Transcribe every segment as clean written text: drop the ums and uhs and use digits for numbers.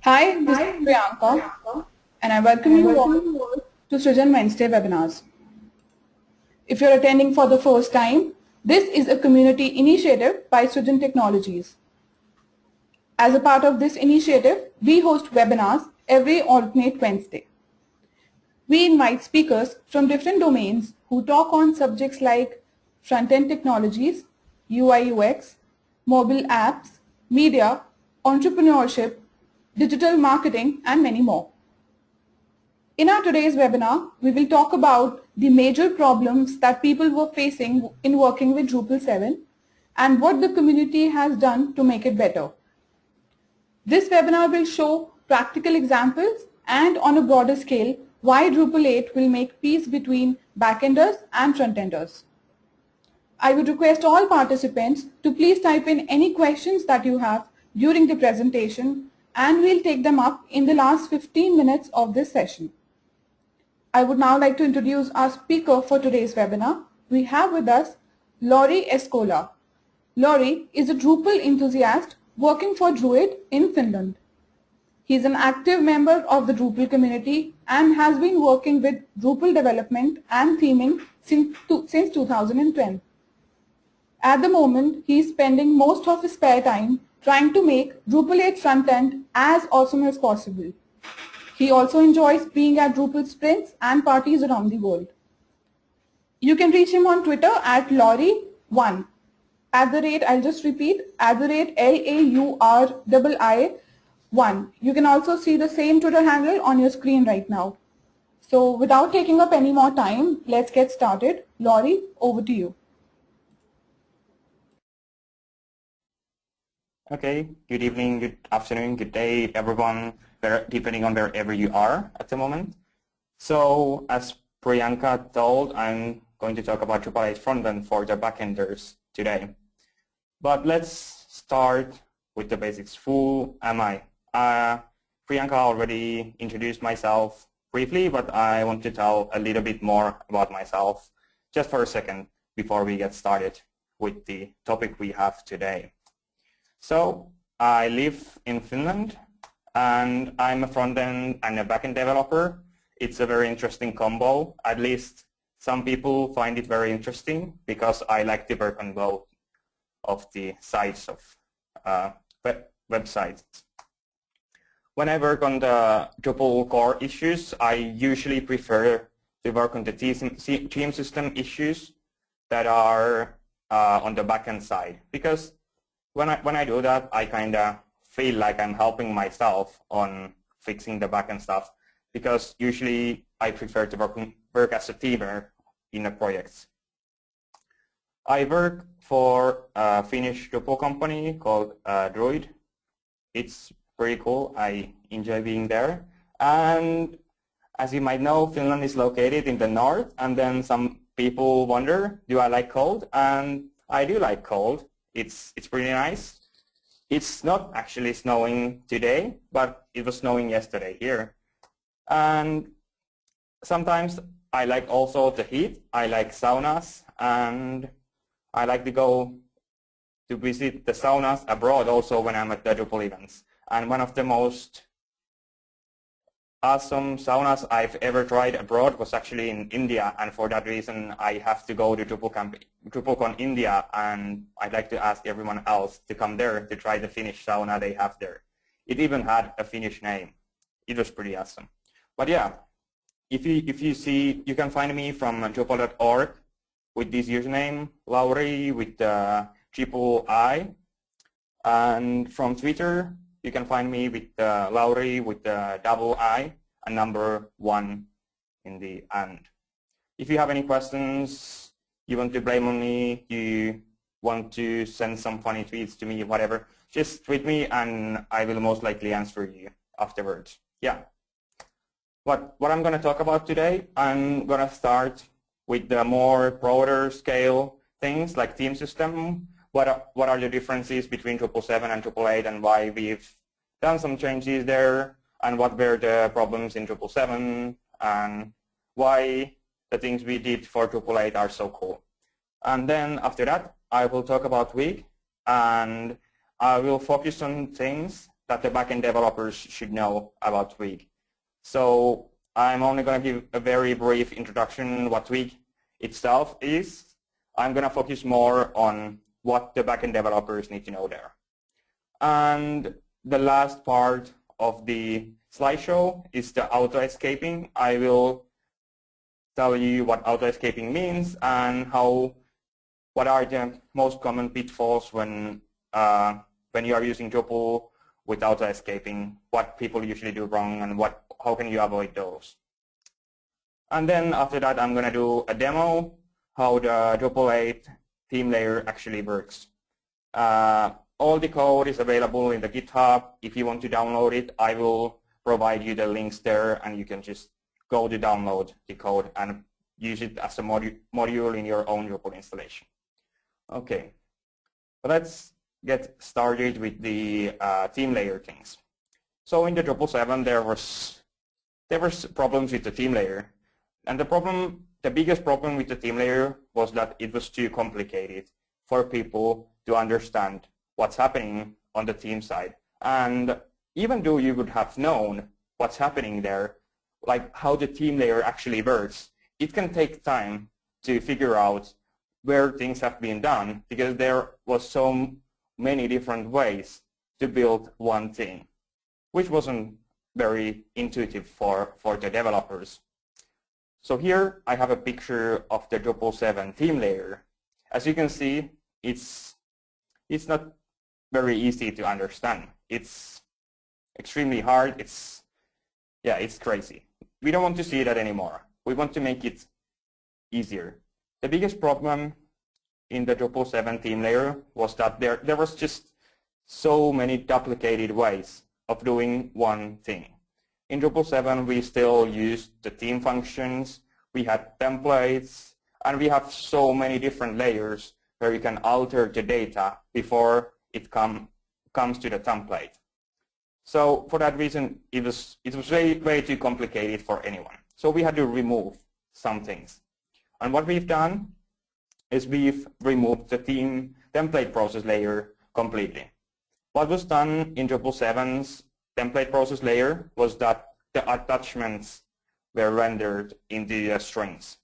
Hi, this is Priyanka, and I welcome you all to Srijan Wednesday webinars. If you're attending for the first time, this is a community initiative by Srijan Technologies. As a part of this initiative, we host webinars every alternate Wednesday. We invite speakers from different domains who talk on subjects like front-end technologies, UI UX, mobile apps, media, entrepreneurship, digital marketing, and many more. In our today's webinar, we will talk about the major problems that people were facing in working with Drupal 7 and what the community has done to make it better. This webinar will show practical examples and on a broader scale why Drupal 8 will make peace between backenders and frontenders. I would request all participants to please type in any questions that you have during the presentation and we'll take them up in the last 15 minutes of this session. I would now like to introduce our speaker for today's webinar. We have with us Lauri Eskola. Lauri is a Drupal enthusiast working for Druid in Finland. He is an active member of the Drupal community and has been working with Drupal development and theming since 2010. At the moment, he is spending most of his spare time trying to make Drupal 8 frontend as awesome as possible. He also enjoys being at Drupal sprints and parties around the world. You can reach him on Twitter at Lauri1. I'll just repeat, @LAURII1. You can also see the same Twitter handle on your screen right now. So without taking up any more time, let's get started. Lauri, over to you. Okay, good evening, good afternoon, good day, everyone, depending on wherever you are at the moment. So, as Priyanka told, I'm going to talk about Drupal 8 frontend for the backenders today. But let's start with the basics. Who am I? Priyanka already introduced myself briefly, but I want to tell a little bit more about myself just for a second before we get started with the topic we have today. So I live in Finland and I'm a front-end and a back-end developer. It's a very interesting combo. At least some people find it very interesting because I like to work on both of the sides of websites. When I work on the Drupal core issues, I usually prefer to work on the theme system issues that are on the back-end side, because when I do that, I kind of feel like I'm helping myself on fixing the backend stuff, because usually I prefer to work as a teamer in a project. I work for a Finnish Drupal company called Druid. It's pretty cool. I enjoy being there. And as you might know, Finland is located in the north, and then some people wonder, do I like cold? And I do like cold. It's pretty nice. It's not actually snowing today, but it was snowing yesterday here. And sometimes I like also the heat. I like saunas, and I like to go to visit the saunas abroad also when I'm at the Drupal events. And one of the most awesome saunas I've ever tried abroad was actually in India, and for that reason I have to go to DrupalCon India, and I'd like to ask everyone else to come there to try the Finnish sauna they have there. It even had a Finnish name. It was pretty awesome. But yeah, if you see, you can find me from Drupal.org with this username, Lauri with the triple I, and from Twitter you can find me with Lauri with the double I and number 1 in the end. If you have any questions, you want to blame on me, you want to send some funny tweets to me, whatever, just tweet me and I will most likely answer you afterwards. Yeah. What I'm going to talk about today, I'm going to start with the more broader scale things like theme system. What are the differences between Drupal 7 and Drupal 8 and why we've done some changes there, and what were the problems in Drupal 7 and why the things we did for Drupal 8 are so cool. And then after that, I will talk about Twig, and I will focus on things that the backend developers should know about Twig. So I'm only going to give a very brief introduction what Twig itself is. I'm going to focus more on what the backend developers need to know there. And the last part of the slideshow is the auto-escaping. I will tell you what auto-escaping means and what are the most common pitfalls when you are using Drupal with auto-escaping, what people usually do wrong, and how can you avoid those. And then after that, I'm going to do a demo how the Drupal 8 theme layer actually works. All the code is available in the GitHub. If you want to download it, I will provide you the links there, and you can just go to download the code and use it as a module in your own Drupal installation. Okay, let's get started with the theme layer things. So in the Drupal 7, there was problems with the theme layer, and the biggest problem with the theme layer was that it was too complicated for people to understand what's happening on the theme side. And even though you would have known what's happening there, like how the theme layer actually works, it can take time to figure out where things have been done, because there was so many different ways to build one thing, which wasn't very intuitive for the developers. So here I have a picture of the Drupal 7 theme layer. As you can see, it's not very easy to understand. It's extremely hard. It's crazy. We don't want to see that anymore. We want to make it easier. The biggest problem in the Drupal 7 theme layer was that there was just so many duplicated ways of doing one thing. In Drupal 7, we still used the theme functions, we had templates, and we have so many different layers where you can alter the data before it comes to the template. So for that reason, it was way too complicated for anyone. So we had to remove some things. And what we've done is we've removed the theme template process layer completely. What was done in Drupal 7's template process layer was that the attachments were rendered into strings.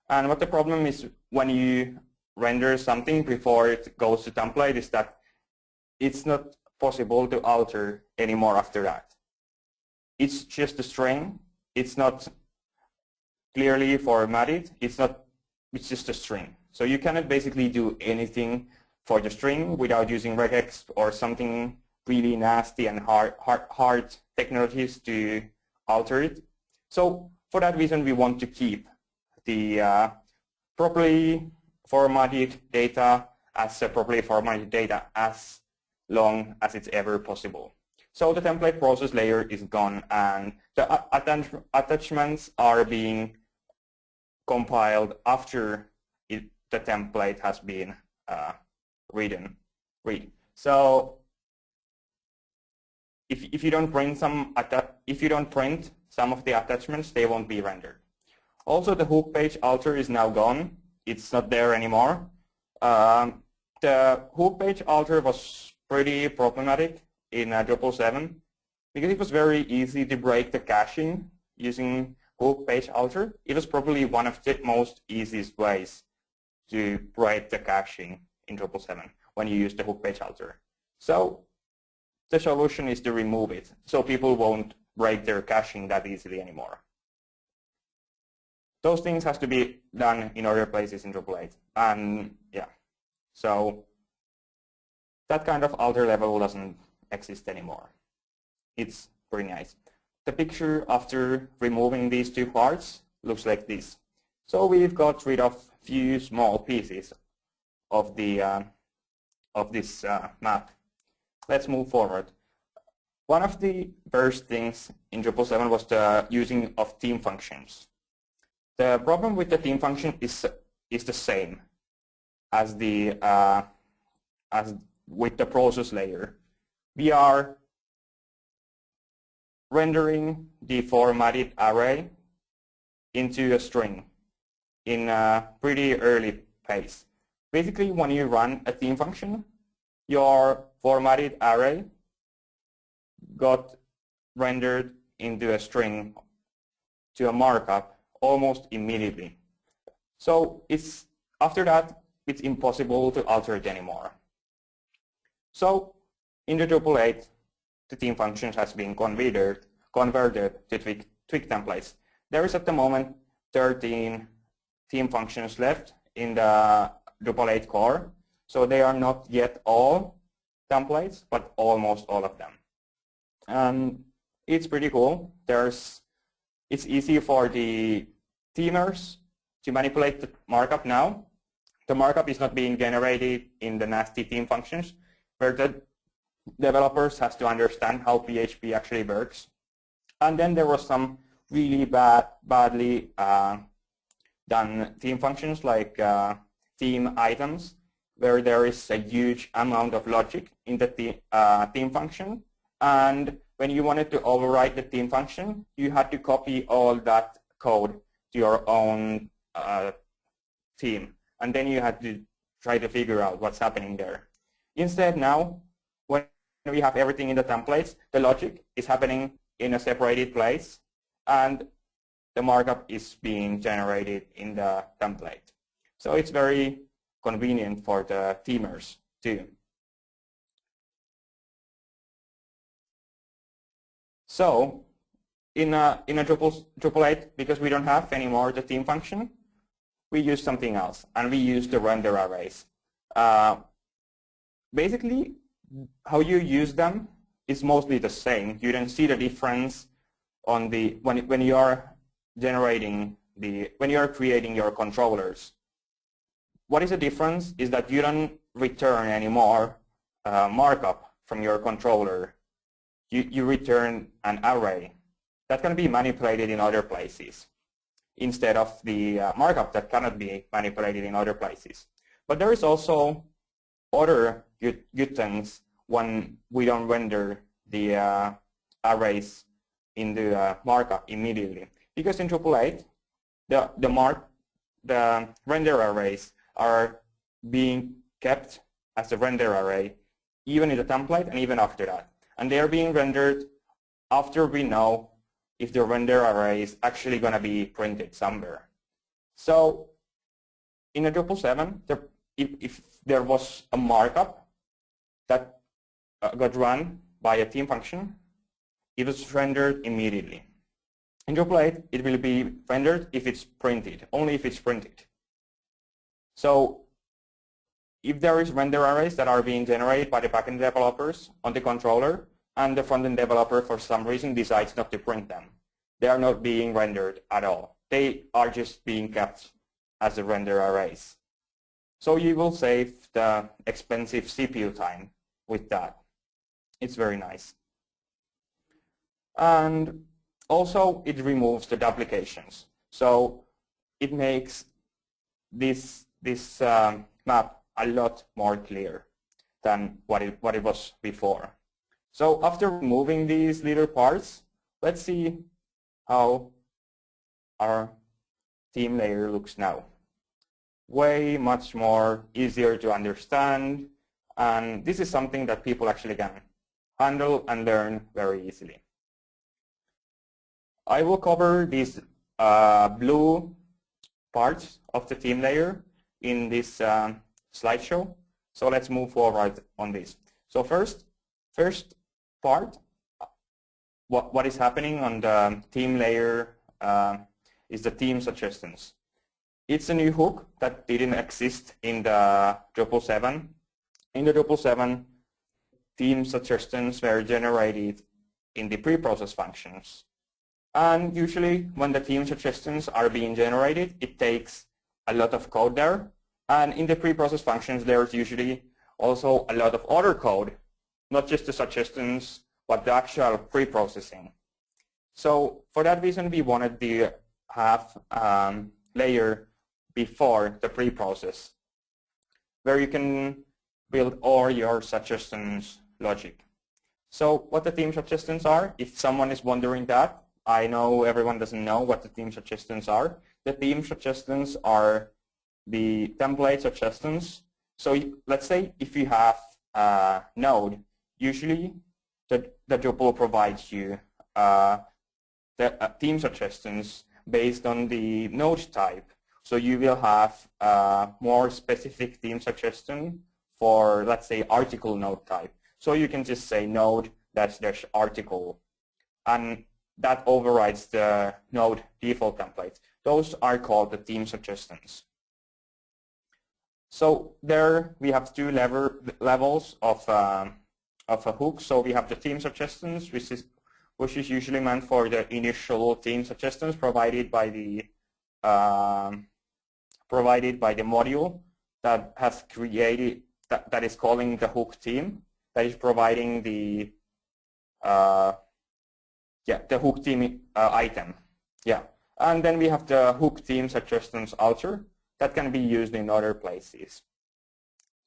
And what the problem is when you render something before it goes to template is that it's not possible to alter anymore after that. It's just a string. It's not clearly formatted. It's just a string. So you cannot basically do anything for the string without using regex or something really nasty and hard technologies to alter it. So for that reason, we want to keep the properly formatted data as long as it's ever possible. So the template process layer is gone, and the attachments are being compiled after the template has been read. So if you don't print some of the attachments, they won't be rendered. Also, the hook page alter is now gone. It's not there anymore. The hook page alter was pretty problematic in Drupal 7 because it was very easy to break the caching using hook page alter. It was probably one of the most easiest ways to break the caching in Drupal 7 when you use the hook page alter. So the solution is to remove it so people won't break their caching that easily anymore. Those things have to be done in other places in Drupal 8. And yeah, so that kind of alter level doesn't exist anymore. It's pretty nice. The picture after removing these two parts looks like this. So we've got rid of a few small pieces of the this map. Let's move forward. One of the first things in Drupal 7 was the using of theme functions. The problem with the theme function is the same as with the process layer. We are rendering the formatted array into a string in a pretty early phase. Basically, when you run a theme function, your formatted array got rendered into a string to a markup almost immediately. So after that, it's impossible to alter it anymore. So in the Drupal 8, the theme functions has been converted to Twig templates. There is at the moment 13 theme functions left in the Drupal 8 core. So they are not yet all templates, but almost all of them. And it's pretty cool. It's easy for the themers to manipulate the markup now. The markup is not being generated in the nasty theme functions, where the developers has to understand how PHP actually works. And then there was some really badly done theme functions like theme items, where there is a huge amount of logic in the theme function. And when you wanted to overwrite the theme function, you had to copy all that code to your own theme. And then you had to try to figure out what's happening there. Instead now, when we have everything in the templates, the logic is happening in a separated place, and the markup is being generated in the template. So it's very convenient for the themers too. So in a Drupal 8, because we don't have anymore the theme function, we use something else, and we use the render arrays. Basically, how you use them is mostly the same. You don't see the difference on when you are creating your controllers. What is the difference is that you don't return anymore markup from your controller. You return an array that can be manipulated in other places instead of the markup that cannot be manipulated in other places. But there is also other good things when we don't render the arrays in the markup immediately. Because in Drupal 8, the render arrays are being kept as a render array even in the template and even after that. And they are being rendered after we know if the render array is actually going to be printed somewhere. So in a Drupal 7, if there was a markup that got run by a theme function, it was rendered immediately. In Drupal 8, it will be rendered if it's printed, only if it's printed. So if there is render arrays that are being generated by the backend developers on the controller, and the frontend developer for some reason decides not to print them, they are not being rendered at all. They are just being kept as the render arrays. So you will save the expensive CPU time with that. It's very nice. And also it removes the duplications. So it makes this map a lot more clear than what it was before. So after removing these little parts, let's see how our theme layer looks now. Way much more easier to understand, and this is something that people actually can handle and learn very easily. I will cover these blue parts of the theme layer in this slideshow. So let's move forward on this. So first part, what is happening on the theme layer is the theme suggestions. It's a new hook that didn't exist in the Drupal 7. In the Drupal 7, theme suggestions were generated in the preprocess functions. And usually when the theme suggestions are being generated, it takes a lot of code there. And in the preprocess functions, there's usually also a lot of other code, not just the suggestions, but the actual pre-processing. So for that reason, we wanted to have layer before the pre-process, where you can build all your suggestions logic. So what the theme suggestions are, if someone is wondering that, I know everyone doesn't know what the theme suggestions are. The theme suggestions are the template suggestions. So let's say if you have a node, usually the Drupal provides you the theme suggestions based on the node type. So you will have more specific theme suggestion for, let's say, article node type. So you can just say node -- article, and that overrides the node default template. Those are called the theme suggestions. So there we have two levels of a hook. So we have the theme suggestions, which is usually meant for the initial theme suggestions provided by the module that has created that is calling the hook theme, that is providing the hook theme item. Yeah, and then we have the hook theme suggestions alter that can be used in other places,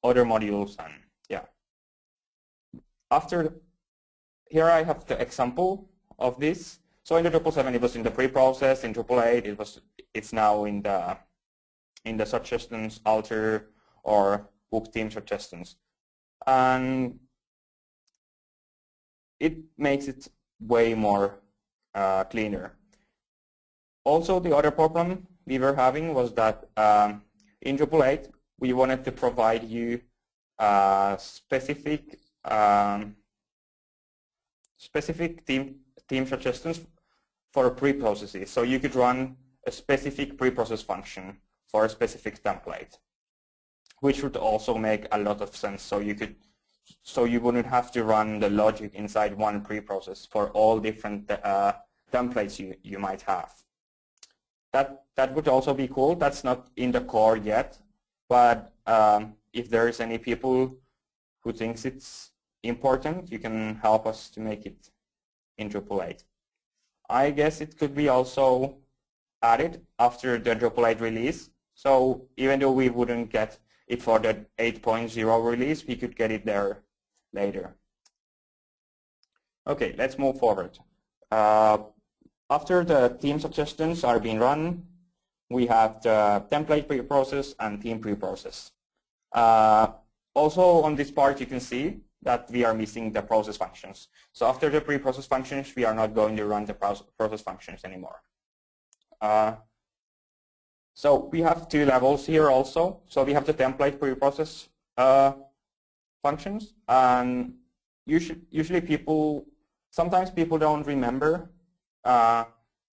other modules, and yeah. After here I have the example of this. So in the Drupal 7 it was in the preprocess. In Drupal 8 it's now in the suggestions alter or hook theme suggestions, and it makes it way more cleaner. Also, the other problem we were having was that in Drupal 8 we wanted to provide you specific theme suggestions for preprocesses. So you could run a specific preprocess function for a specific template, which would also make a lot of sense. So you wouldn't have to run the logic inside one preprocess for all different templates you might have. That would also be cool. That's not in the core yet, but if there is any people who thinks it's important, you can help us to make it in Drupal 8. I guess it could be also added after the Drupal 8 release. So even though we wouldn't get it for the 8.0 release, we could get it there later. Okay, let's move forward. After the theme suggestions are being run, we have the template preprocess and theme preprocess. Also on this part you can see that we are missing the process functions. So after the preprocess functions, we are not going to run the process functions anymore. So we have two levels here also. So we have the template preprocess functions, and usually sometimes people don't remember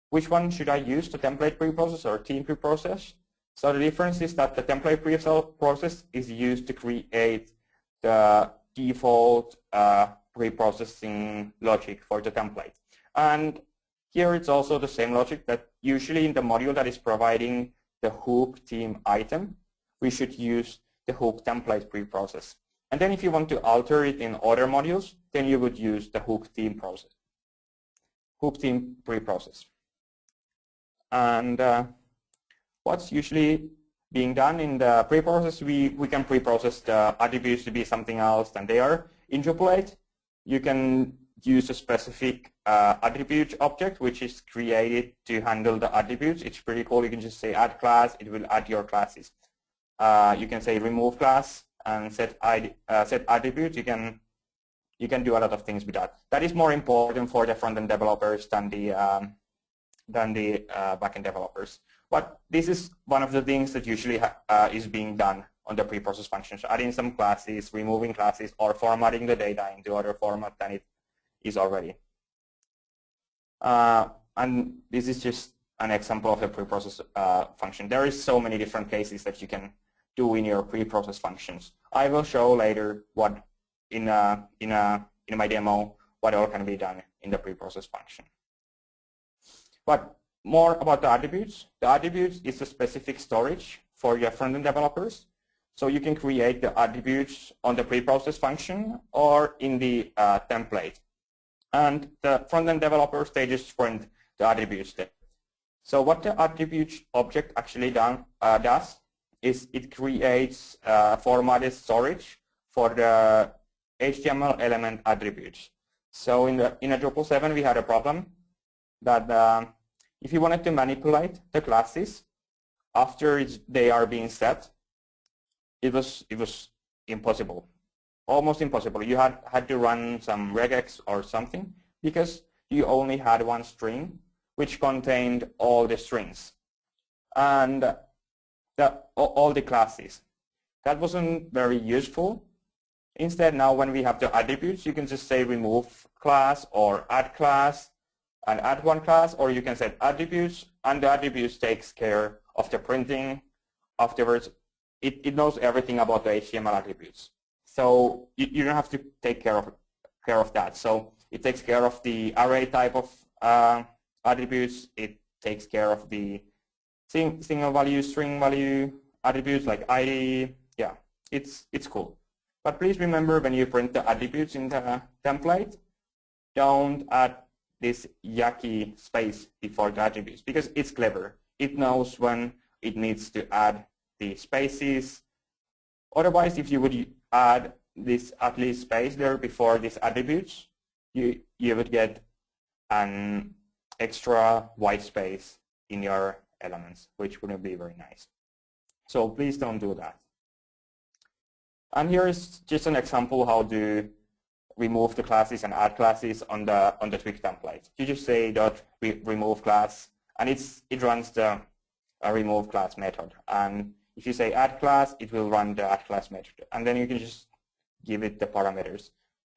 which one should I use, the template preprocess or theme preprocess. So the difference is that the template preprocess is used to create the default preprocessing logic for the template. And here it's also the same logic that usually in the module that is providing the hook theme item, we should use the hook template preprocess. And then if you want to alter it in other modules, then you would use the hook theme preprocess. And what's usually being done in the preprocess, we can preprocess the attributes to be something else than they are. In Drupal 8, you can use a specific attribute object which is created to handle the attributes. It's pretty cool. You can just say add class, it will add your classes. You can say remove class and set attributes. You can do a lot of things with that. That is more important for the front-end developers than the back-end developers. But this is one of the things that usually is being done on the preprocess functions, adding some classes, removing classes, or formatting the data into other format than it is already. And this is just an example of the preprocess function. There is so many different cases that you can do in your preprocess functions. I will show later what in my demo what all can be done in the preprocess function. But more about the attributes. The attributes is a specific storage for your front-end developers. So you can create the attributes on the preprocess function or in the template. And the front-end developers, they just print the attributes there. So what the attributes object actually does is it creates formatted storage for the HTML element attributes. So in a Drupal 7 we had a problem that if you wanted to manipulate the classes after they are being set, it was impossible. almost impossible. You had to run some regex or something because you only had one string which contained all the strings and all the classes. That wasn't very useful. Instead, now when we have the attributes, you can just say remove class or add class and add one class, or you can set attributes, and the attributes takes care of the printing afterwards. It knows everything about the HTML attributes. So you don't have to take care of that. So it takes care of the array type of attributes. It takes care of the single value, string value attributes like ID. Yeah, it's cool. But please remember, when you print the attributes in the template, don't add this yucky space before the attributes, because it's clever. It knows when it needs to add the spaces. Otherwise, if you would add this at least space there before these attributes, you would get an extra white space in your elements, which wouldn't be very nice. So please don't do that. And here is just an example how to remove the classes and add classes on the Twig template. You just say .remove class, and it runs the remove class method. And if you say add class, it will run the add class method, and then you can just give it the parameters.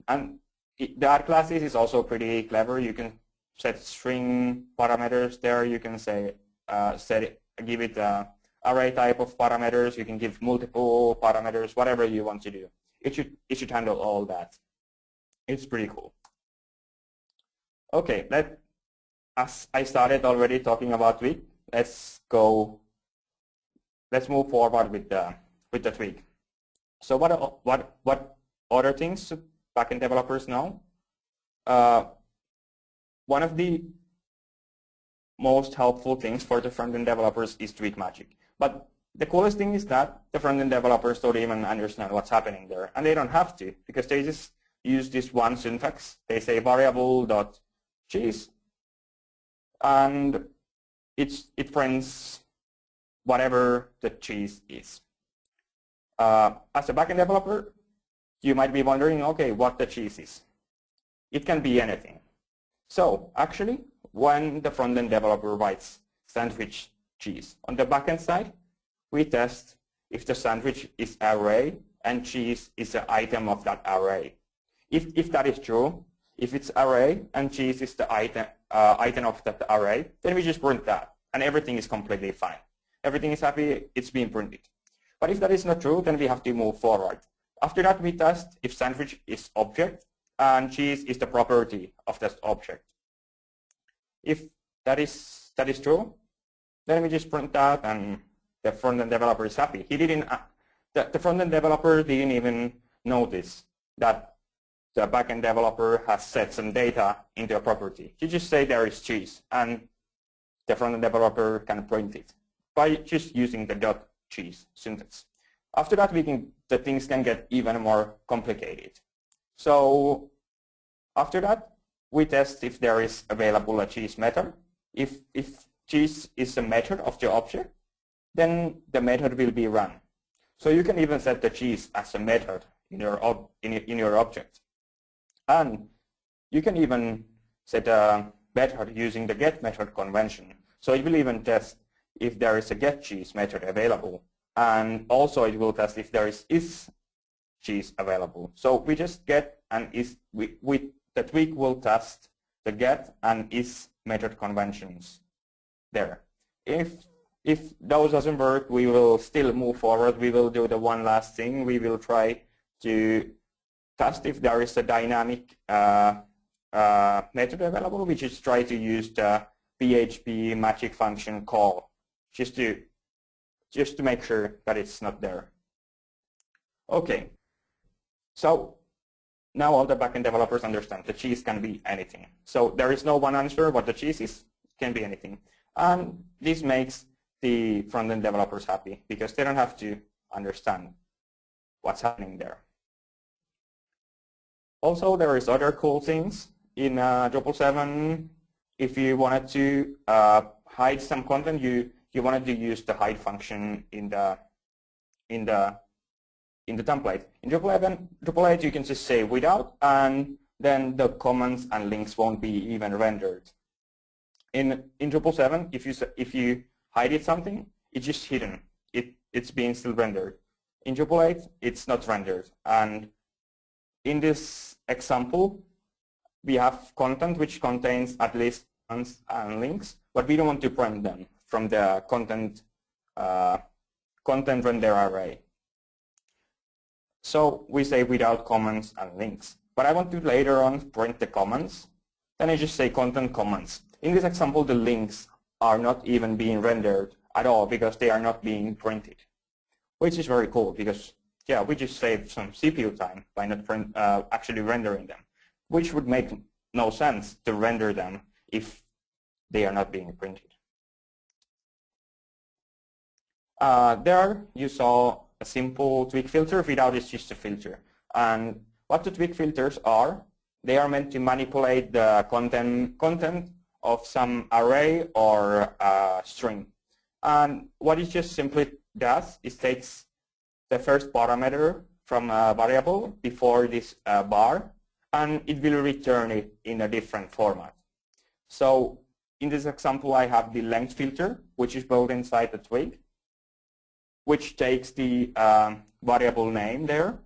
And the add classes is also pretty clever. You can set string parameters there. You can say give it a array type of parameters. You can give multiple parameters, whatever you want to do. It should handle all that. It's pretty cool. Okay, as I started already talking about Twig, let's move forward with the Twig. So what other things should backend developers know? One of the most helpful things for the front-end developers is Twig magic. But the coolest thing is that the front-end developers don't even understand what's happening there, and they don't have to, because they just use this one syntax. They say variable.cheese, and it prints whatever the cheese is. As a backend developer, you might be wondering, okay, what the cheese is. It can be anything. So actually, when the front-end developer writes sandwich cheese, on the backend side, we test if the sandwich is array and cheese is an item of that array. If that is true, if it's array and cheese is the item of that array, then we just print that, and everything is completely fine. Everything is happy, it's being printed. But if that is not true, then we have to move forward. After that, we test if sandwich is object and cheese is the property of that object. If that is true, then we just print that, and the front-end developer is happy. The front-end developer didn't even notice that the backend developer has set some data into a property. You just say there is cheese, and the front-end developer can print it by just using the .cheese syntax. After that, the things can get even more complicated. So after that, we test if there is available a cheese method. If cheese is a method of the object, then the method will be run. So you can even set the cheese as a method in your object. And you can even set a method using the get method convention. So it will even test if there is a get cheese method available. And also it will test if there is cheese available. So we just get and the Twig will test the get and is method conventions there. If those doesn't work, we will still move forward. We will do the one last thing. We will try to test if there is a dynamic method available. We just try to use the PHP magic function call just to make sure that it's not there. Okay, so now all the backend developers understand the cheese can be anything. So there is no one answer what the cheese is. It can be anything. And this makes the front-end developers happy because they don't have to understand what's happening there. Also, there is other cool things in Drupal 7. If you wanted to hide some content, you wanted to use the hide function in the in the template. In Drupal 8 you can just say without, and then the comments and links won't be even rendered. In Drupal 7, if you hide something, it's just hidden. It's being still rendered. In Drupal 8, it's not rendered. And in this example, we have content which contains at least comments and links, but we don't want to print them from the content render array. So we say without comments and links. But I want to later on print the comments. Then I just say content comments. In this example, the links are not even being rendered at all because they are not being printed, which is very cool because, yeah, we just saved some CPU time by not actually rendering them, which would make no sense to render them if they are not being printed. There you saw a simple Twig filter. Without, it's just a filter. And what the Twig filters are, they are meant to manipulate the content of some array or string. And what it just simply does is takes the first parameter from a variable before this bar, and it will return it in a different format. So in this example, I have the length filter, which is built inside the Twig, which takes the variable name there,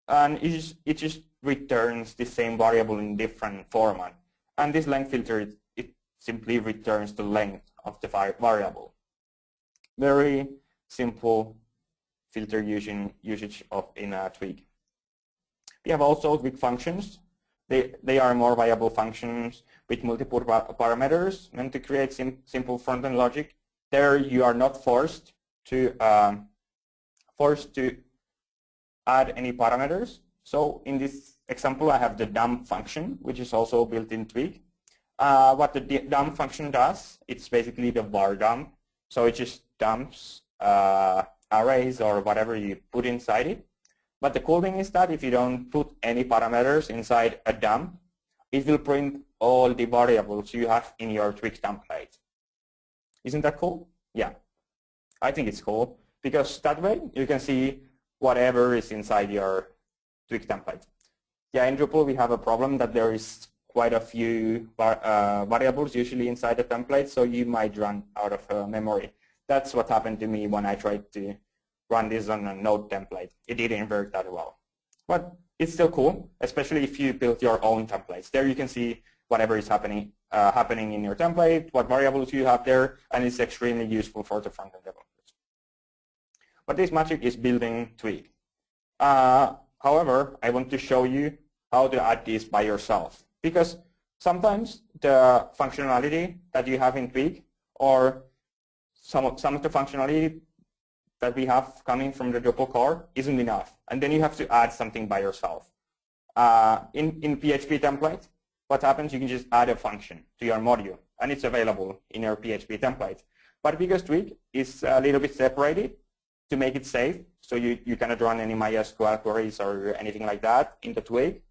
and it just returns the same variable in different format. And this length filter, it simply returns the length of the variable. Very simple filter usage in a Twig. We have also Twig functions. They are more viable functions with multiple parameters meant to create simple front-end logic. There you are not forced to add any parameters. So in this example, I have the dump function, which is also built in Twig. What the dump function does, it's basically the var dump. So it just dumps arrays or whatever you put inside it. But the cool thing is that if you don't put any parameters inside a dump, it will print all the variables you have in your Twig template. Isn't that cool? Yeah, I think it's cool because that way you can see whatever is inside your Twig template. Yeah, in Drupal we have a problem that there is quite a few variables usually inside the template, so you might run out of memory. That's what happened to me when I tried to run this on a Node template. It didn't work that well. But it's still cool, especially if you build your own templates. There you can see whatever is happening in your template, what variables you have there, and it's extremely useful for the front-end developers. But this magic is building Twig. However, I want to show you how to add this by yourself, because sometimes the functionality that you have in Twig or some of the functionality that we have coming from the Drupal core isn't enough, and then you have to add something by yourself. In PHP template, what happens, you can just add a function to your module, and it's available in your PHP template. But because Twig is a little bit separated to make it safe, so you cannot run any MySQL queries or anything like that in the Twig,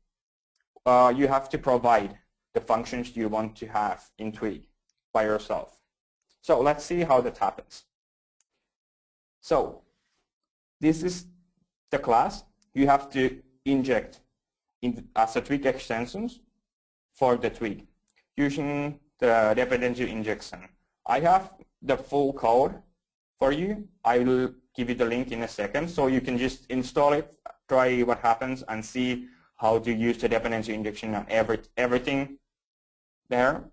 you have to provide the functions you want to have in Twig by yourself. So let's see how that happens. So this is the class you have to inject as a Twig extensions for the Twig using the dependency injection. I have the full code for you. I will give you the link in a second, so you can just install it, try what happens, and see how to use the dependency injection on everything there.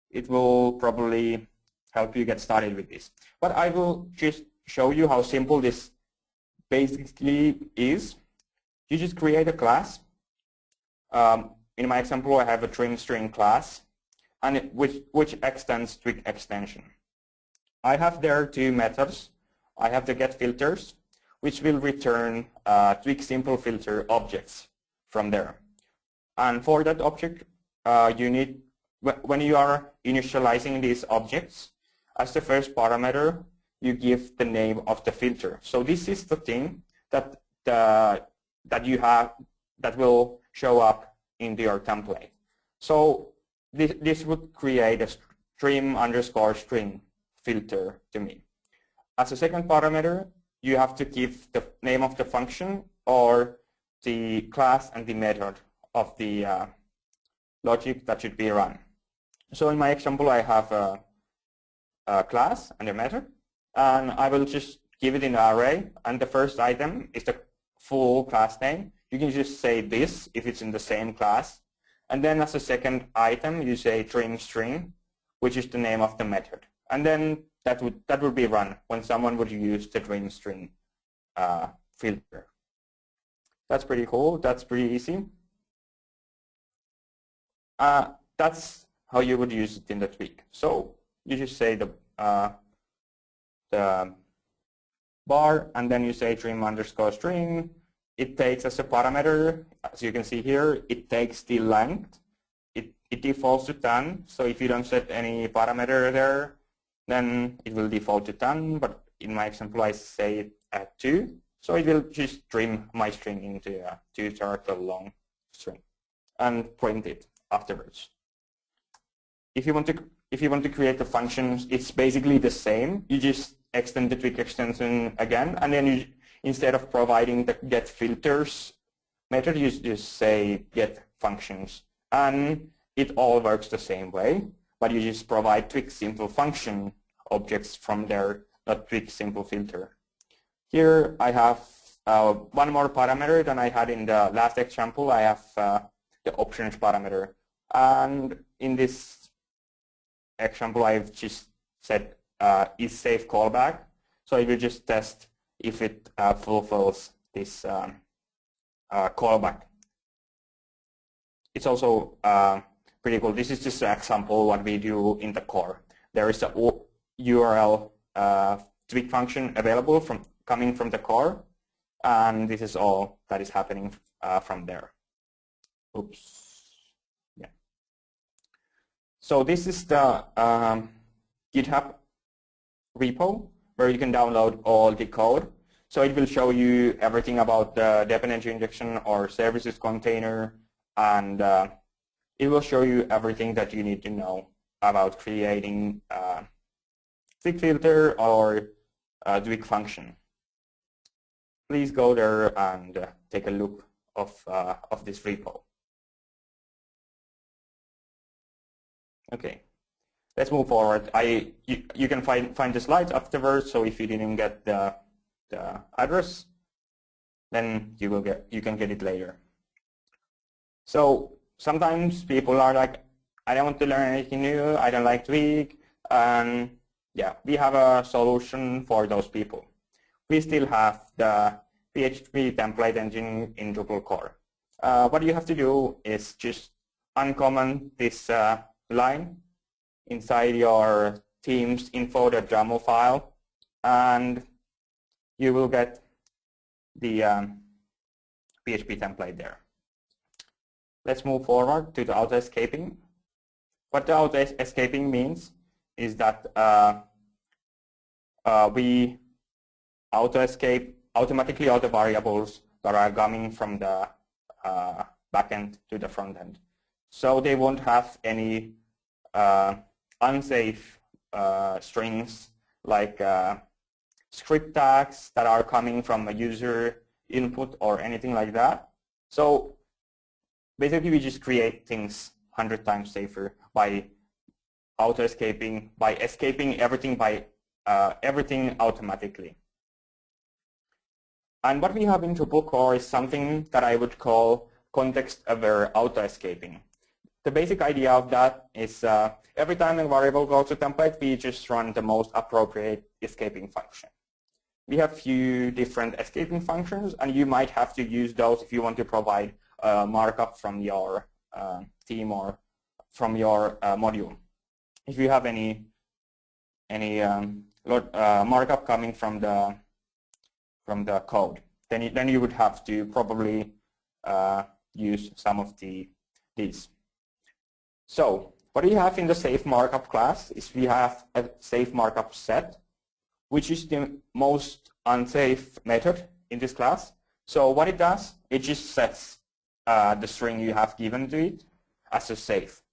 It will probably help you get started with this. But I will just show you how simple this basically is. You just create a class. In my example, I have a trim string class, and which extends Twig extension. I have there two methods. I have the get filters, which will return Twig simple filter objects from there. And for that object, you need, when you are initializing these objects, as the first parameter, you give the name of the filter. So this is the thing that you have that will show up in your template. So this would create a trim_string filter to me. As a second parameter, you have to give the name of the function or the class and the method of the logic that should be run. So in my example, I have a class and a method, and I will just give it in an array, and the first item is the full class name. You can just say this if it's in the same class, and then as a second item you say trim string, which is the name of the method, and then that would be run when someone would use the trim string filter. That's pretty cool. That's pretty easy. That's how you would use it in the Twig. So you just say the bar, and then you say trim underscore string. It takes as a parameter, as you can see here, it takes the length. It defaults to 10. So if you don't set any parameter there, then it will default to 10. But in my example, I say it at 2. So it will just trim my string into a 2 character long string and print it afterwards. If you want to create the functions, it's basically the same. You just extend the Twig extension again, and then you, instead of providing the get filters method, you just say get functions, and it all works the same way. But you just provide Twig simple function objects from there, not Twig simple filter. Here I have one more parameter than I had in the last example. I have the options parameter, and in this example I've just said is safe callback, so it will just test if it fulfills this callback. It's also pretty cool. This is just an example what we do in the core. There is a URL Twig function available coming from the core, and this is all that is happening from there. Oops. Yeah. So this is the GitHub repo where you can download all the code. So it will show you everything about the dependency injection or services container, and it will show you everything that you need to know about creating Twig filter or Twig function. Please go there and take a look of this repo. Okay, let's move forward. You can find the slides afterwards. So if you didn't get the address, then you can get it later. So sometimes people are like, I don't want to learn anything new. I don't like Twig, and yeah, we have a solution for those people. We still have the PHP template engine in Drupal core. What you have to do is just uncomment this line inside your team's info.yaml file, and you will get the PHP template there. Let's move forward to the auto-escaping. What the auto-escaping means is that we auto-escape automatically all the variables that are coming from the backend to the front end. So they won't have any unsafe strings like script tags that are coming from a user input or anything like that. So basically we just create things 100 times safer by auto-escaping, by escaping everything everything automatically. And what we have in Drupal core is something that I would call context-aware auto-escaping. The basic idea of that is every time a variable goes to template, we just run the most appropriate escaping function. We have few different escaping functions, and you might have to use those if you want to provide markup from your theme or from your module. If you have any markup coming from the code, then you would have to probably use some of these. So what we have in the safe markup class is we have a safe markup set, which is the most unsafe method in this class. So what it does, it just sets the string you have given to it as a safe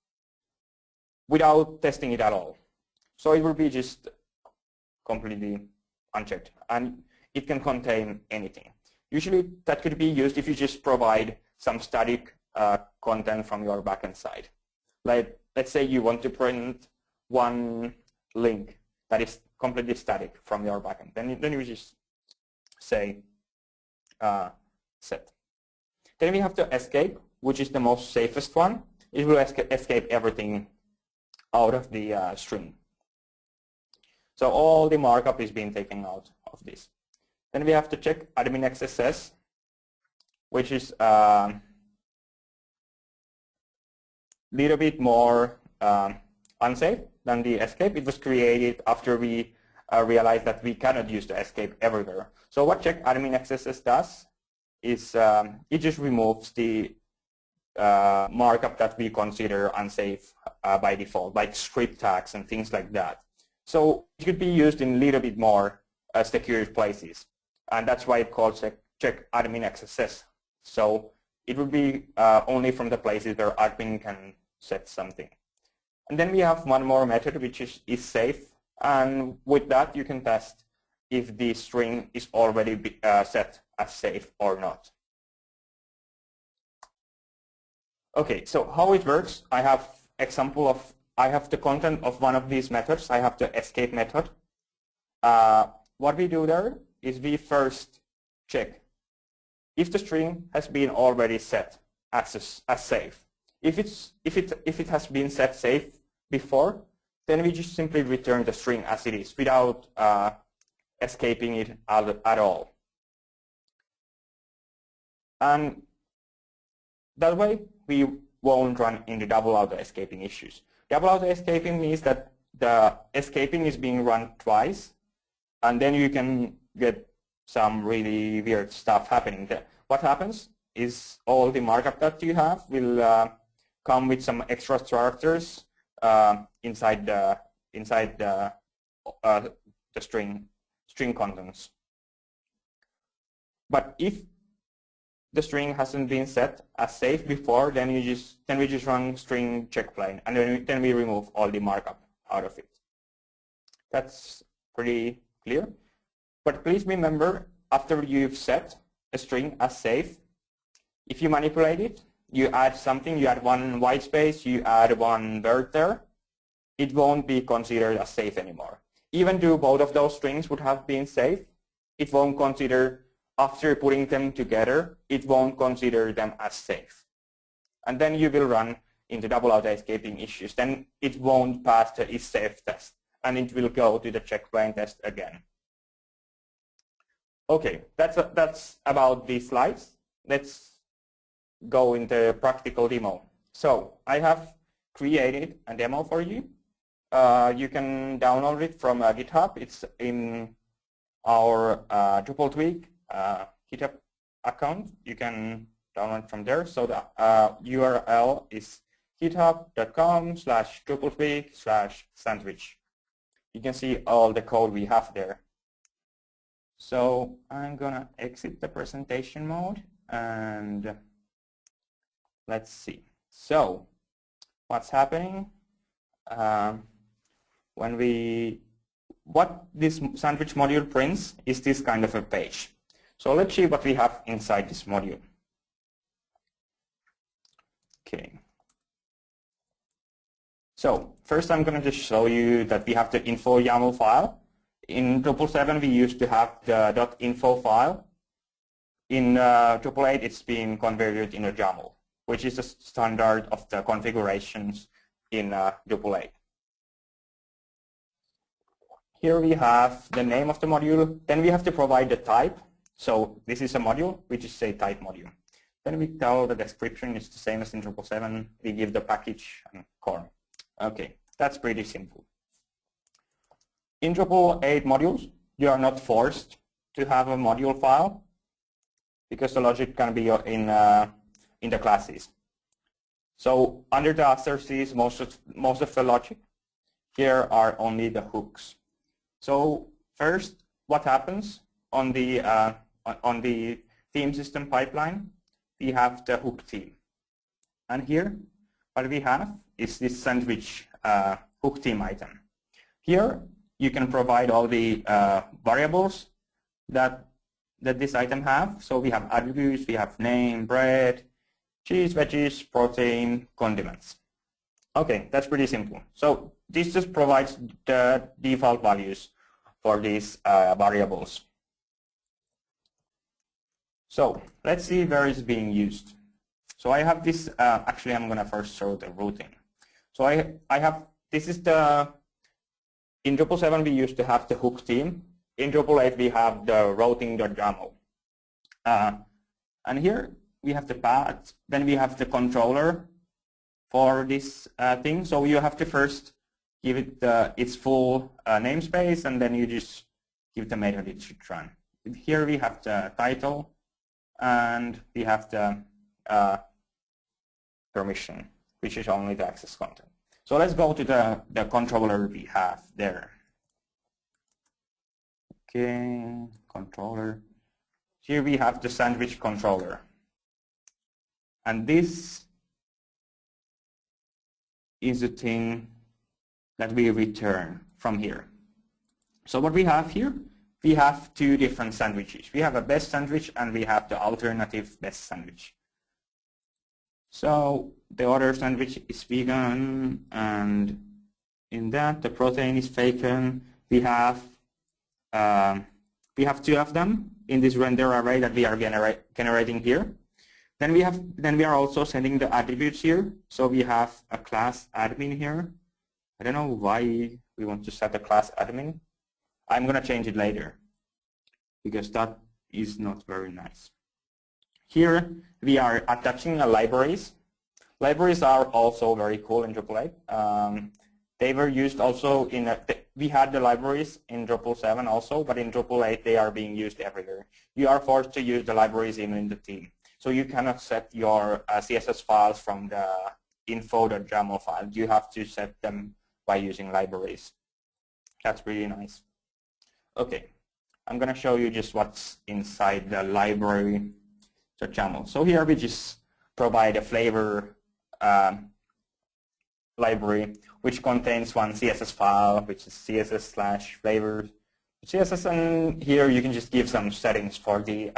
without testing it at all. So it will be just completely unchecked. And it can contain anything. Usually that could be used if you just provide some static content from your backend side. Like, let's say you want to print one link that is completely static from your backend. Then you just say set. Then we have to escape, which is the most safest one. It will escape everything out of the string. So all the markup is being taken out of this. Then we have to check admin XSS, which is little bit more unsafe than the escape. It was created after we realized that we cannot use the escape everywhere. So what check admin XSS does is it just removes the markup that we consider unsafe by default, like script tags and things like that. So it could be used in a little bit more secure places, and that's why it's called check admin XSS. So it would be only from the places where admin can set something. And then we have one more method which is safe, and with that you can test if the string is already set as safe or not. Okay, so how it works, I have the content of one of these methods. I have the escape method. What we do there is we first check if the string has been already set as safe. If it has been set safe before, then we just simply return the string as it is without escaping it at all. And that way we won't run into double auto escaping issues. Double auto escaping means that the escaping is being run twice, and then you can get some really weird stuff happening there. What happens is all the markup that you have will come with some extra characters inside the string contents. But if the string hasn't been set as safe before, then we just run string check plain, and then we remove all the markup out of it. That's pretty clear. But please remember, after you've set a string as safe, if you manipulate it, you add something, you add one white space, you add one word there, it won't be considered as safe anymore. Even though both of those strings would have been safe, it won't consider, after putting them together, it won't consider them as safe. And then you will run into double auto escaping issues. Then it won't pass the is safe test, and it will go to the check plain test again. Okay, that's about these slides. Let's go into practical demo. So I have created a demo for you. You can download it from GitHub. It's in our Drupal Twig GitHub account. You can download from there. So the URL is github.com/drupaltwig/sandwich. You can see all the code we have there. So I'm gonna exit the presentation mode and let's see. So what's happening what this sandwich module prints is this kind of a page. So let's see what we have inside this module. Okay. So first I'm going to just show you that we have the info YAML file. In Drupal 7 we used to have the .info file. In Drupal 8 it's been converted in a YAML, which is the standard of the configurations in Drupal 8. Here we have the name of the module. Then we have to provide the type. So this is a module, which is a type module. Then we tell the description is the same as in Drupal 7. We give the package and core. Okay, that's pretty simple. In Drupal 8 modules, you are not forced to have a module file because the logic can be in the classes. So under the asterisk, most of the logic, here are only the hooks. So first, what happens on the theme system pipeline? We have the hook theme, and here what we have is this sandwich hook theme item. Here you can provide all the variables that this item have. So we have attributes, we have name, bread, cheese, veggies, protein, condiments. Okay, that's pretty simple. So this just provides the default values for these variables. So let's see where it's being used. So I have this, actually I'm going to first show the routing. So I have, this is the, in Drupal 7 we used to have the hook theme. In Drupal 8 we have the routing.yaml. And here we have the path, then we have the controller for this thing. So you have to first give it its full namespace, and then you just give the method it should run. Here we have the title, and we have the permission, which is only the access content. So let's go to the controller we have there. Okay, controller. Here we have the sandwich controller. And this is the thing that we return from here. So what we have here, we have two different sandwiches. We have a best sandwich and we have the alternative best sandwich. So the other sandwich is vegan, and in that the protein is vegan. We have two of them in this render array that we are generating here. Then we are also sending the attributes here. So we have a class admin here. I don't know why we want to set a class admin. I'm going to change it later because that is not very nice. Here we are attaching libraries. Libraries are also very cool in Drupal 8. They were used also in, we had the libraries in Drupal 7 also, but in Drupal 8 they are being used everywhere. You are forced to use the libraries even in the theme. So you cannot set your CSS files from the info.yaml file. You have to set them by using libraries. That's really nice. Okay, I'm going to show you just what's inside the library.yaml. So here we just provide a flavor library which contains one CSS file, which is CSS/flavor CSS, and here you can just give some settings for the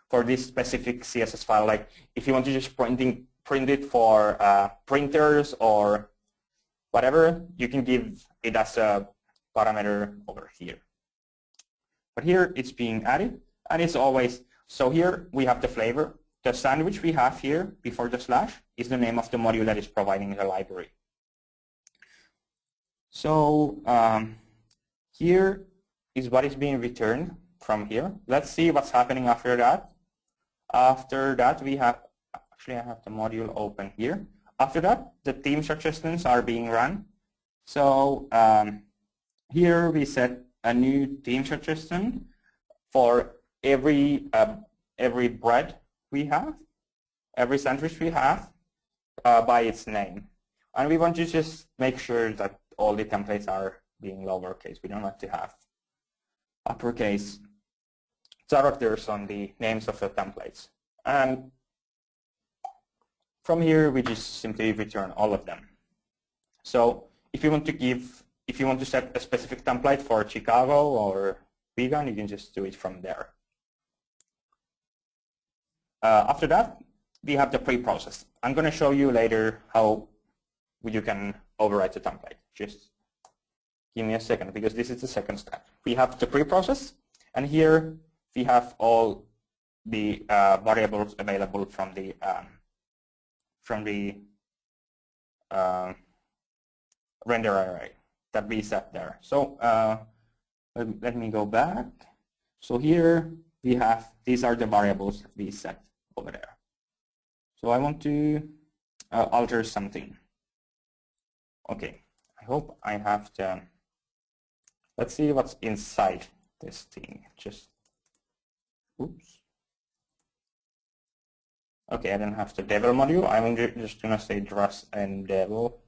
for this specific CSS file. Like if you want to just print it for printers or whatever, you can give it as a parameter over here. But here it's being added, and it's always, so here we have the flavor. The sandwich we have here before the slash is the name of the module that is providing the library. So here is what is being returned from here. Let's see what's happening after that. After that we have, actually I have the module open here. After that the theme suggestions are being run. So here we set a new theme suggestion for every bread we have, every sandwich we have by its name. And we want to just make sure that all the templates are being lowercase. We don't want to have uppercase characters on the names of the templates. And from here we just simply return all of them. So if you want to set a specific template for Chicago or vegan, you can just do it from there. After that, we have the pre-process. I'm going to show you later how you can overwrite the template. Just give me a second because this is the second step. We have the pre-process, and here we have all the variables available from the render array that we set there. So let me go back. So here we have, these are the variables that we set over there. So I want to alter something. Okay, I hope I have the, let's see what's inside this thing. Just, oops. Okay, I don't have the devel module. I'm just going to say dress and devel.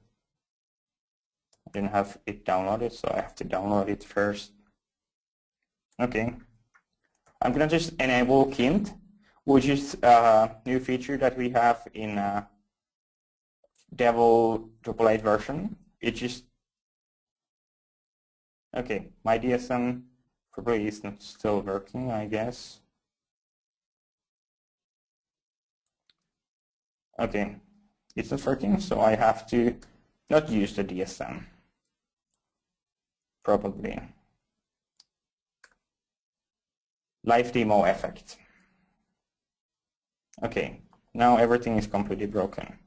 I didn't have it downloaded, so I have to download it first. Okay. I'm going to just enable Kint, which is a new feature that we have in Devel Drupal 8 version. It just, okay, my DSM Probably it's not still working, I guess. Okay, it's not working, so I have to not use the DSM. Probably. Live demo effect. Okay, now everything is completely broken.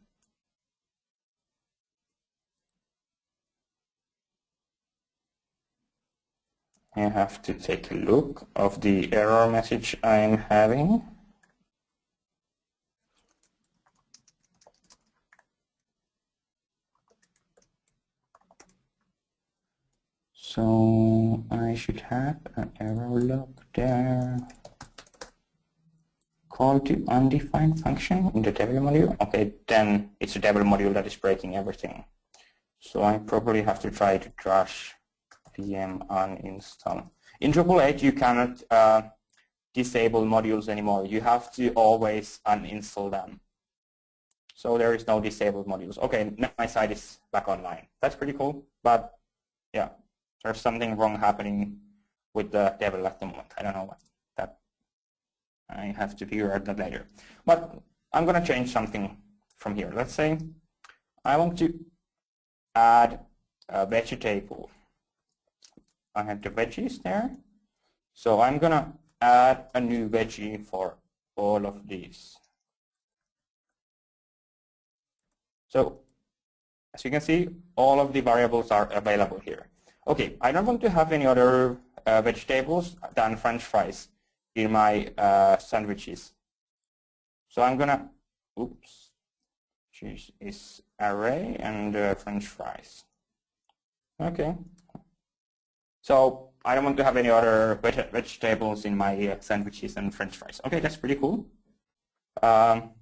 I have to take a look of the error message I'm having. So I should have an error log there. Call to undefined function in the Devil module. Okay, then it's a Devil module that is breaking everything. So I probably have to try to trash VM uninstall. In Drupal 8 you cannot disable modules anymore. You have to always uninstall them. So there is no disabled modules. Okay, now my site is back online. That's pretty cool, but yeah, there's something wrong happening with the Devil at the moment. I don't know what. That I have to figure out that later. But I'm going to change something from here. Let's say I want to add a vegetable. I have the veggies there. So I'm going to add a new veggie for all of these. So as you can see, all of the variables are available here. Okay, I don't want to have any other vegetables than French fries in my sandwiches. So I'm going to, oops, choose is array and French fries. Okay. So I don't want to have any other vegetables in my sandwiches and French fries. Okay, that's pretty cool. Done.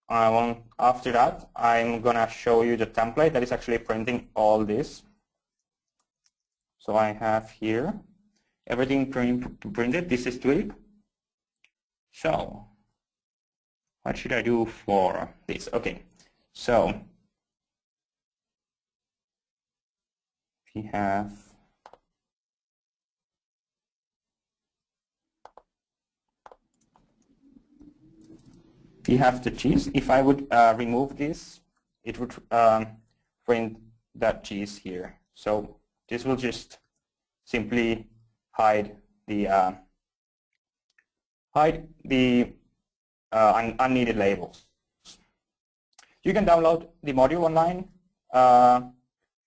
After that, I'm going to show you the template that is actually printing all this. So I have here everything printed. This is Twig. So what should I do for this? Okay, so we have the cheese. If I would remove this, it would print that cheese here. So this will just simply hide the unneeded labels. You can download the module online.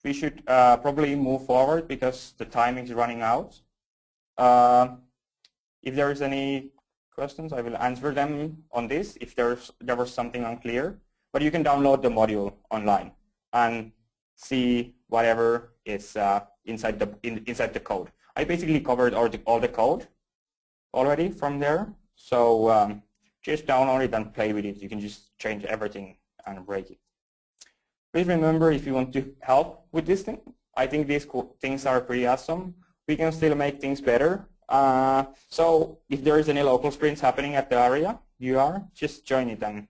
We should probably move forward because the time is running out. If there is any questions, I will answer them on this if there was something unclear. But you can download the module online and see whatever is inside the code. I basically covered all the code already from there. So just download it and play with it. You can just change everything and break it. Please remember, if you want to help with this thing, I think these things are pretty awesome. We can still make things better. So if there is any local sprints happening at the area you are, just join it and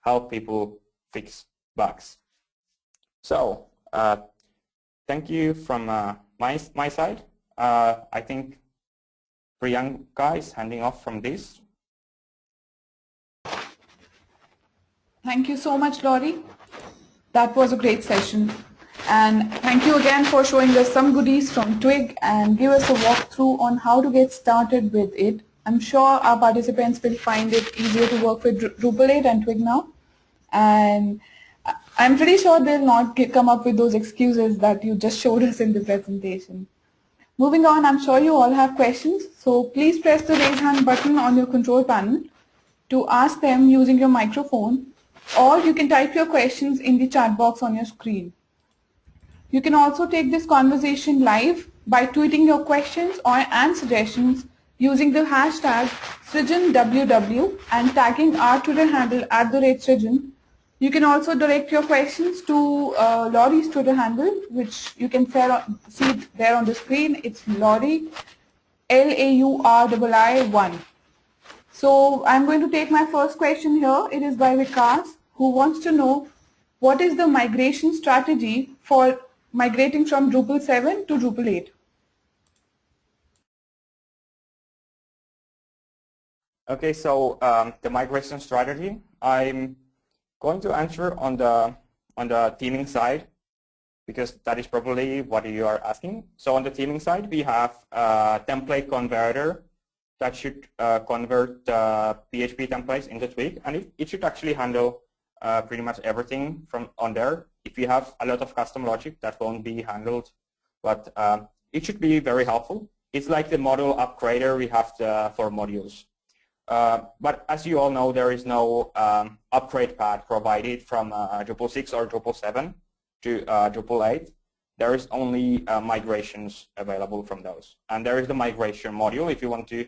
help people fix bugs. So thank you from my side. I think Priyanka is handing off from this. Thank you so much, Laurie. That was a great session. And thank you again for showing us some goodies from Twig and give us a walkthrough on how to get started with it. I'm sure our participants will find it easier to work with Drupal 8 and Twig now. And I'm pretty sure they'll not come up with those excuses that you just showed us in the presentation. Moving on, I'm sure you all have questions. So please press the raise hand button on your control panel to ask them using your microphone, or you can type your questions in the chat box on your screen. You can also take this conversation live by tweeting your questions and suggestions using the hashtag SrijanWW and tagging our Twitter handle @Srijan. You can also direct your questions to Laurie's Twitter handle, which you can see there on the screen. It's Laurie, LAURII1. So I'm going to take my first question here. It is by Vikas, who wants to know what is the migration strategy for migrating from Drupal 7 to Drupal 8? Okay, so the migration strategy, I'm going to answer on the theming side, because that is probably what you are asking. So on the theming side, we have a template converter that should convert PHP templates into Twig, and it should actually handle pretty much everything from on there. If you have a lot of custom logic, that won't be handled, but it should be very helpful. It's like the module upgrader we have for modules. But as you all know, there is no upgrade path provided from Drupal 6 or Drupal 7 to Drupal 8. There is only migrations available from those. And there is the migration module if you want to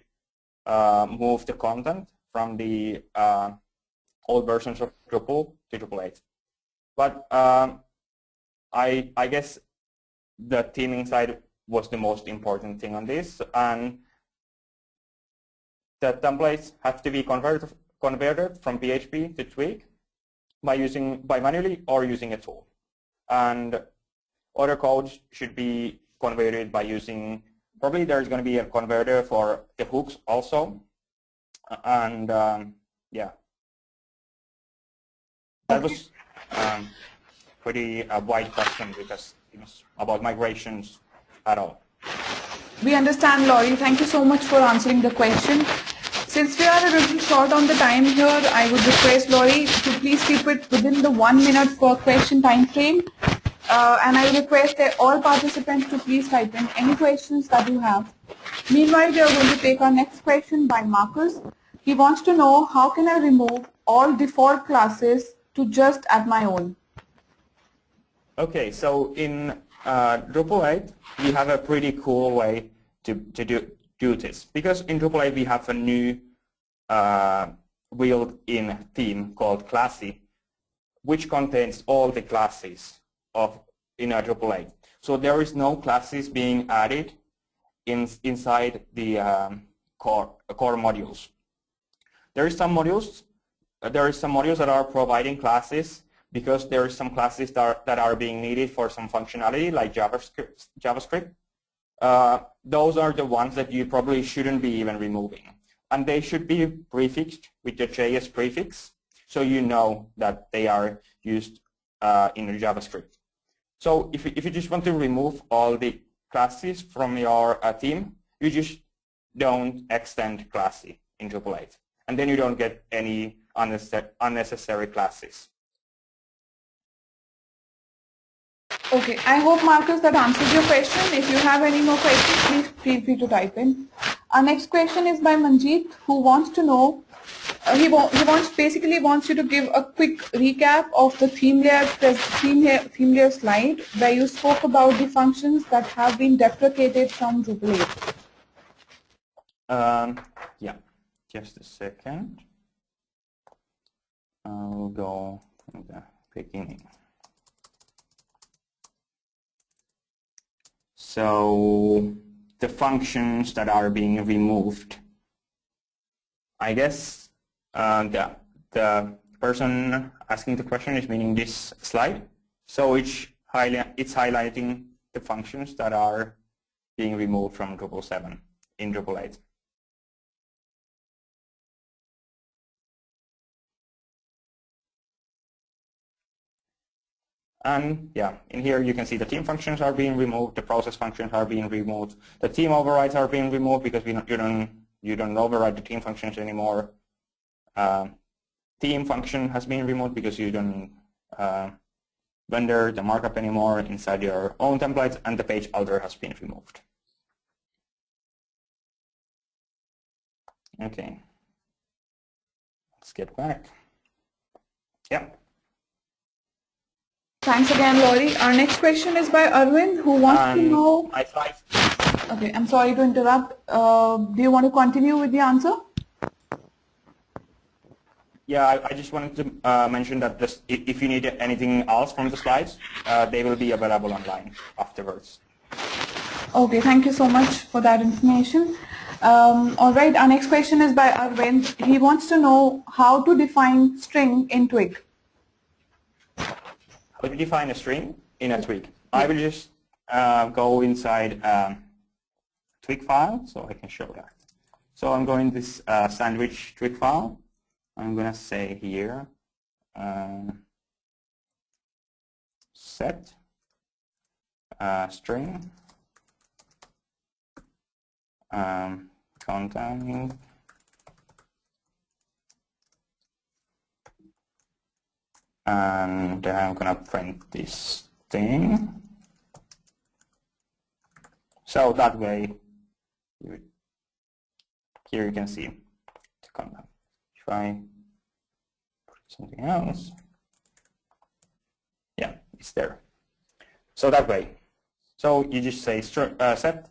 move the content from the old versions of Drupal to Drupal 8. But I guess the theming side was the most important thing on this, and the templates have to be converted from PHP to Twig by manually or using a tool. And other codes should be converted by using, probably there's going to be a converter for the hooks also. And yeah, that was pretty wide question because it was about migrations at all. We understand, Laurie. Thank you so much for answering the question. Since we are a little short on the time here, I would request Laurie to please keep it within the 1 minute per question time frame. And I request that all participants to please type in any questions that you have. Meanwhile, we are going to take our next question by Marcus. He wants to know, how can I remove all default classes to just add my own? Okay, so in Drupal 8, we have a pretty cool way to do this. Because in Drupal 8, we have a new built-in theme called Classy, which contains all the classes in Drupal 8. So there is no classes being added inside the core modules. There is some modules that are providing classes because there is some classes that are being needed for some functionality like JavaScript. Those are the ones that you probably shouldn't be even removing. And they should be prefixed with the JS prefix, so you know that they are used in JavaScript. So if you just want to remove all the classes from your theme, you just don't extend classy in Drupal 8. And then you don't get any unnecessary classes. Okay, I hope, Marcus, that answers your question. If you have any more questions, please feel free to type in. Our next question is by Manjeet, who wants to know, he basically wants you to give a quick recap of the theme layer slide where you spoke about the functions that have been deprecated from Drupal 8. Yeah, just a second. I'll go in the beginning. So the functions that are being removed, I guess the person asking the question is meaning this slide. So it's highlighting the functions that are being removed from Drupal 7 in Drupal 8. And yeah, in here you can see the theme functions are being removed, the process functions are being removed, the theme overrides are being removed because you don't override the theme functions anymore. Theme function has been removed because you don't render the markup anymore inside your own templates, and the page alter has been removed. Okay, let's get back. Yeah. Thanks again, Laurie. Our next question is by Arvind, who wants to know... Okay, I'm sorry to interrupt. Do you want to continue with the answer? Yeah, I just wanted to mention that if you need anything else from the slides, they will be available online afterwards. Okay, thank you so much for that information. All right, our next question is by Arvind. He wants to know how to define string in Twig. How to define a string in a Twig? I will just go inside Twig file so I can show that. So I'm going this sandwich Twig file. I'm going to say here set string content and I'm going to print this thing. So that way, here you can see the content. If I put something else, yeah, it's there. So that way. So you just say set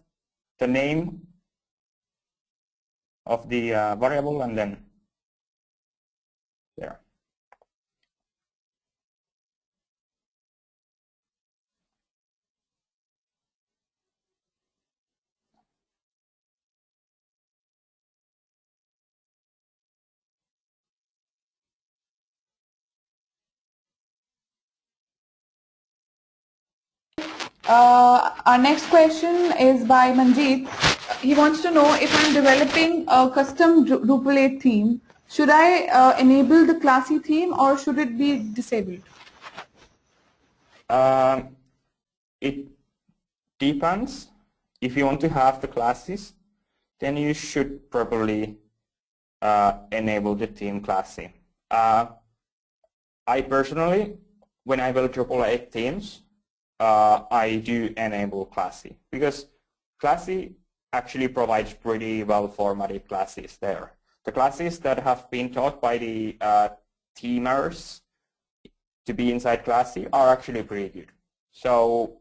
the name of the variable and then there. Our next question is by Manjeet. He wants to know, if I'm developing a custom Drupal 8 theme, should I enable the classy theme or should it be disabled? It depends. If you want to have the classes, then you should probably enable the theme classy. I personally, when I build Drupal 8 themes, I do enable classy because classy actually provides pretty well formatted classes there. The classes that have been taught by the themers to be inside classy are actually pretty good. So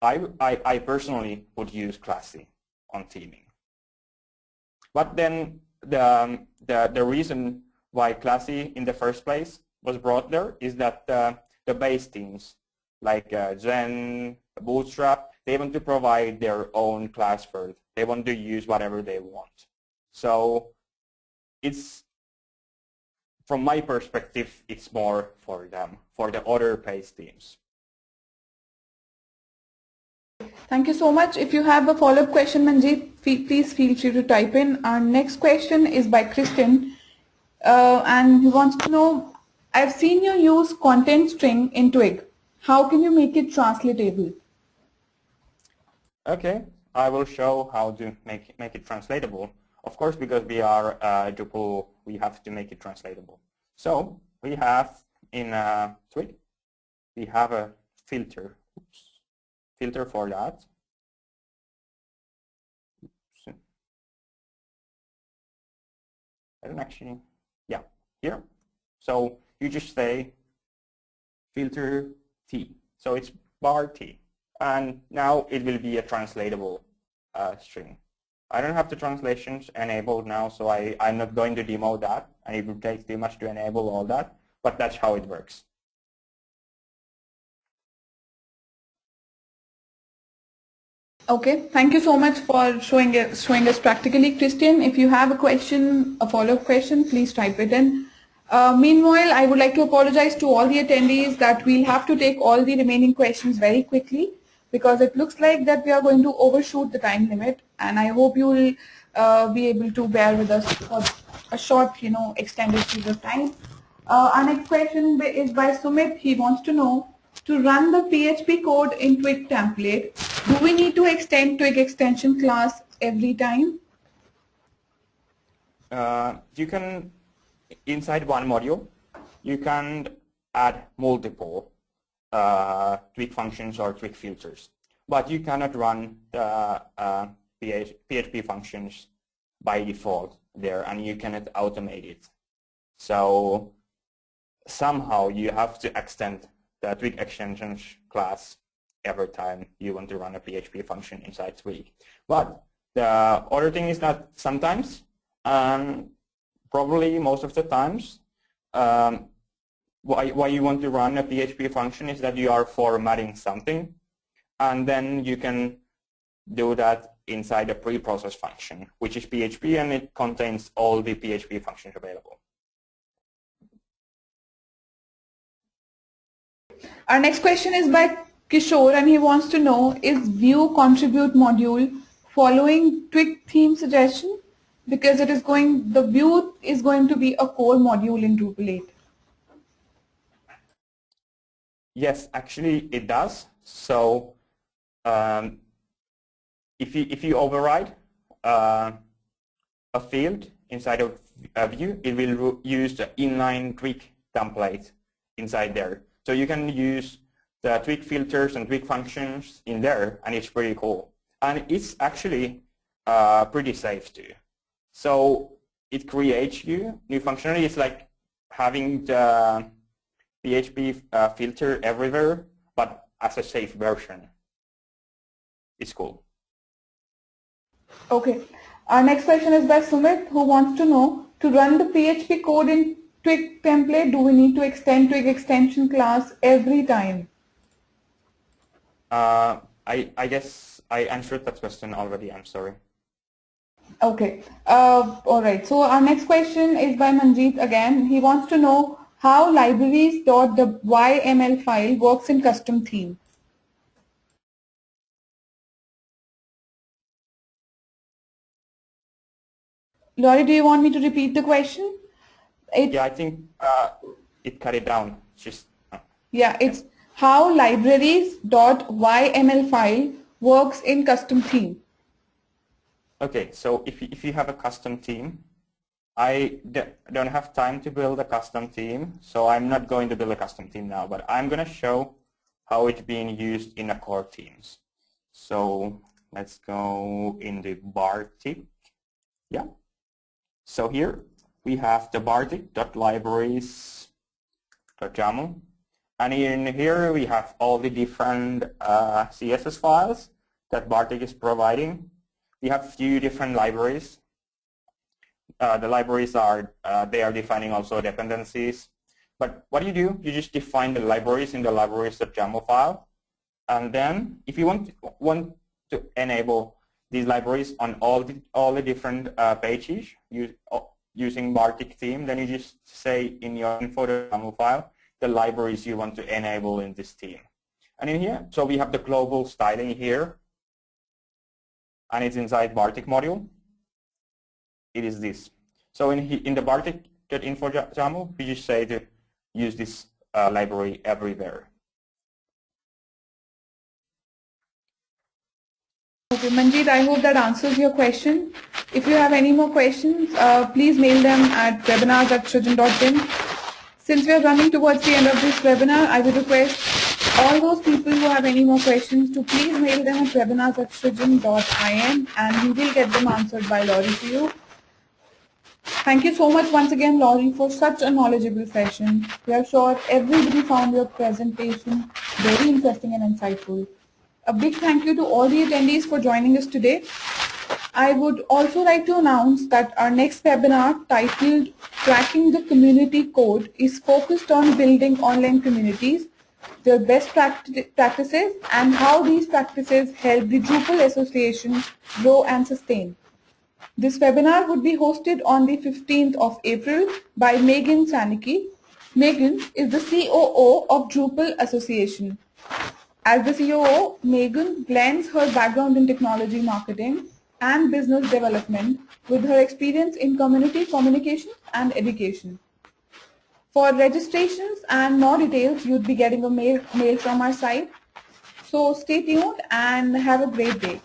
I personally would use classy on theming. But then the reason why classy in the first place was brought there is that the base themes like Zen, Bootstrap, they want to provide their own class first. They want to use whatever they want. So it's, from my perspective, it's more for them, for the other base themes. Thank you so much. If you have a follow-up question, Manjeet, please feel free to type in. Our next question is by Christian, and he wants to know, I've seen you use content string in Twig. How can you make it translatable? Okay, I will show how to make it translatable. Of course, because we are Drupal, we have to make it translatable. So we have in Twig, we have a filter. Filter for that. Oops. I don't actually, yeah, here. So you just say filter T. So it's bar T. And now it will be a translatable string. I don't have the translations enabled now, so I'm not going to demo that, and it would take too much to enable all that, but that's how it works. Okay, thank you so much for showing us practically. Christian, if you have a question, a follow-up question, please type it in. Meanwhile, I would like to apologize to all the attendees that we'll have to take all the remaining questions very quickly because it looks like that we are going to overshoot the time limit, and I hope you will be able to bear with us for a short, extended period of time. Our next question is by Sumit. He wants to know, to run the PHP code in Twig template, do we need to extend Twig extension class every time? You can, inside one module, you can add multiple Twig functions or Twig filters, but you cannot run the PHP functions by default there, and you cannot automate it. So somehow you have to extend the Twig extensions class every time you want to run a PHP function inside Twig. But the other thing is that sometimes, probably most of the times, why you want to run a PHP function is that you are formatting something, and then you can do that inside a preprocess function, which is PHP, and it contains all the PHP functions available. Our next question is by Kishore, and he wants to know, is View contribute module following Twig theme suggestion? Because the View is going to be a core module in Drupal 8. Yes, actually it does. So if you override a field inside of a view, it will use the inline Twig template inside there. So you can use the Twig filters and Twig functions in there, and it's pretty cool. And it's actually pretty safe too. So it creates new functionality. It's like having the PHP filter everywhere, but as a safe version. It's cool. Okay. Our next question is by Sumit, who wants to know, to run the PHP code in Twig template, do we need to extend Twig extension class every time? I guess I answered that question already. I'm sorry. Okay. All right. So our next question is by Manjeet again. He wants to know how libraries.yml file works in custom theme. Laurie, do you want me to repeat the question? Yeah, I think it cut it down. Yeah, it's how libraries.yml file works in custom theme. Okay, so if you have a custom theme, I don't have time to build a custom theme, so I'm not going to build a custom theme now, but I'm going to show how it's being used in the core themes. So let's go in the Bartik. Yeah. So here we have the bartik.libraries.yaml, and in here we have all the different CSS files that Bartik is providing. We have a few different libraries. The libraries are, they are defining also dependencies. But what you do, you just define the libraries in the libraries.yaml file. And then if you want to enable these libraries on all the different pages using Bartik theme, then you just say in your info.yaml file the libraries you want to enable in this theme. And in here, so we have the global styling here, and it's inside Bartik module. It is this. So in the Bartik.info.yaml, we just say to use this library everywhere. Okay, Manjeet, I hope that answers your question. If you have any more questions, please mail them at webinars@srijan.in. Since we are running towards the end of this webinar, I would request all those people who have any more questions to please mail them at webinars@srijan.in, and we will get them answered by Laurie to you. Thank you so much once again, Laurie, for such a knowledgeable session. We are sure everybody found your presentation very interesting and insightful. A big thank you to all the attendees for joining us today. I would also like to announce that our next webinar, titled Cracking the Community Code, is focused on building online communities, their best practices, and how these practices help the Drupal Association grow and sustain. This webinar would be hosted on the 15th of April by Megan Sanicki. Megan is the COO of Drupal Association. As the COO, Megan blends her background in technology marketing and business development with her experience in community communication and education. For registrations and more details, you'd be getting a mail from our site. So stay tuned and have a great day.